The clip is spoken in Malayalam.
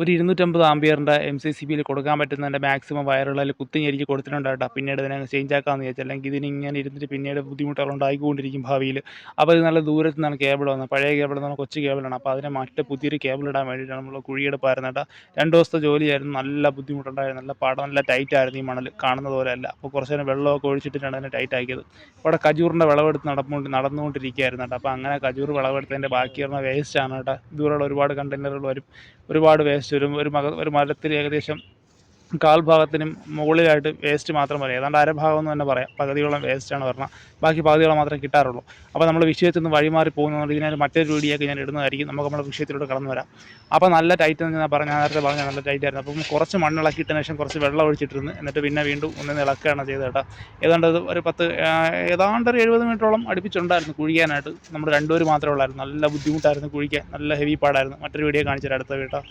ഒരു 250 ആംപിയറിൻ്റെ MCCBയിൽ കൊടുക്കാൻ പറ്റുന്നതിൻ്റെ മാക്സിമം വയറുകളിൽ കുത്തിഞ്ഞെരുക്കി കൊടുത്തിട്ടുണ്ട് കേട്ടോ. പിന്നീട് ഇതിനെ ചേഞ്ച് ആക്കാമെന്ന് വിചാരിച്ചു. അല്ലെങ്കിൽ ഇതിനിങ്ങനെ ഇരുന്നിട്ട് പിന്നീട് ബുദ്ധിമുട്ടുകൾ ഉണ്ടായിക്കൊണ്ടിരിക്കും ഭാവിയിൽ. അപ്പോൾ ഇത് നല്ല ദൂരത്ത് നിന്നാണ് കേബിൾ വന്നത്. പഴയ കേബിൾ എന്ന് പറഞ്ഞാൽ കൊച്ചു കേബിളാണ്. അപ്പോൾ അതിനെ മറ്റ് പുതിയൊരു കേബിൾ ഇടാൻ വേണ്ടിയിട്ടാണ് നമ്മൾ കുഴിയെടുപ്പായിരുന്നു കേട്ടോ. 2 ദിവസത്തെ ജോലിയായിരുന്നു. നല്ല ബുദ്ധിമുട്ടുണ്ടായിരുന്നു. നല്ല പാടം, നല്ല ടൈറ്റായിരുന്നു ഈ മണൽ. കാണുന്നത് പോലെയല്ല. അപ്പോൾ കുറച്ച് നേരം വെള്ളമൊക്കെ ഒഴിച്ചിട്ടിട്ടാണ് അതിനെ ടൈറ്റ് ആക്കിയത്. അവിടെ ഖജൂറിൻ്റെ വിളവെടുത്ത് നടന്നുകൊണ്ടിരിക്കുകയായിരുന്നു കേട്ടോ. അപ്പോൾ അങ്ങനെ ഖജൂർ വിളവെടുത്തതിൻ്റെ ബാക്കി വരുന്ന വേസ്റ്റാണ് കേട്ടോ. ഇതുപോലുള്ള ഒരുപാട് കണ്ടെയ്നറുകൾ വരും. ഒരുപാട് വേസ്റ്റ് വരും. ഒരു മരത്തിൽ ഏകദേശം കാൽഭാഗത്തിനും മുകളിലായിട്ട് വേസ്റ്റ് മാത്രം പറയാം. ഏതാണ്ട് അരഭാഗം എന്ന് തന്നെ പറയാം. പകുതിയോളം വേസ്റ്റാണ് പറഞ്ഞാൽ. ബാക്കി പകുതിയോളം മാത്രമേ കിട്ടാറുള്ളൂ. അപ്പോൾ നമ്മൾ വിഷയത്തിൽ നിന്ന് വഴിമാറി പോകുന്നതുകൊണ്ട് ഇതിനൊരു മറ്റൊരു വീഡിയോ ഒക്കെ ഞാൻ ഇടുന്നതായിരിക്കും. നമുക്ക് നമ്മുടെ വിഷയത്തിലൂടെ കടന്നു വരാം. അപ്പോൾ നല്ല ടൈറ്റ് എന്ന് ഞാൻ നേരത്തെ പറഞ്ഞാൽ നല്ല ടൈറ്റായിരുന്നു. അപ്പം കുറച്ച് മണ്ണിളക്കിയിട്ടതിന് ശേഷം കുറച്ച് വെള്ളം ഒഴിച്ചിട്ടിരുന്നു. എന്നിട്ട് പിന്നെ വീണ്ടും ഒന്ന് ഇളക്കുകയാണ് ചെയ്തത് കേട്ടോ. ഏതാണ്ട് ഒരു 70 മീറ്ററോളം അടുപ്പിച്ചുണ്ടായിരുന്നു കുഴിക്കാനായിട്ട്. നമ്മൾ രണ്ടുപേർ മാത്രമേ ഉള്ളായിരുന്നു. നല്ല ബുദ്ധിമുട്ടായിരുന്നു കുഴിക്കാൻ. നല്ല ഹെവി പാടായിരുന്നു. മറ്റൊരു വീഡിയോ കാണിച്ചു തരാം അടുത്ത കേട്ടോ.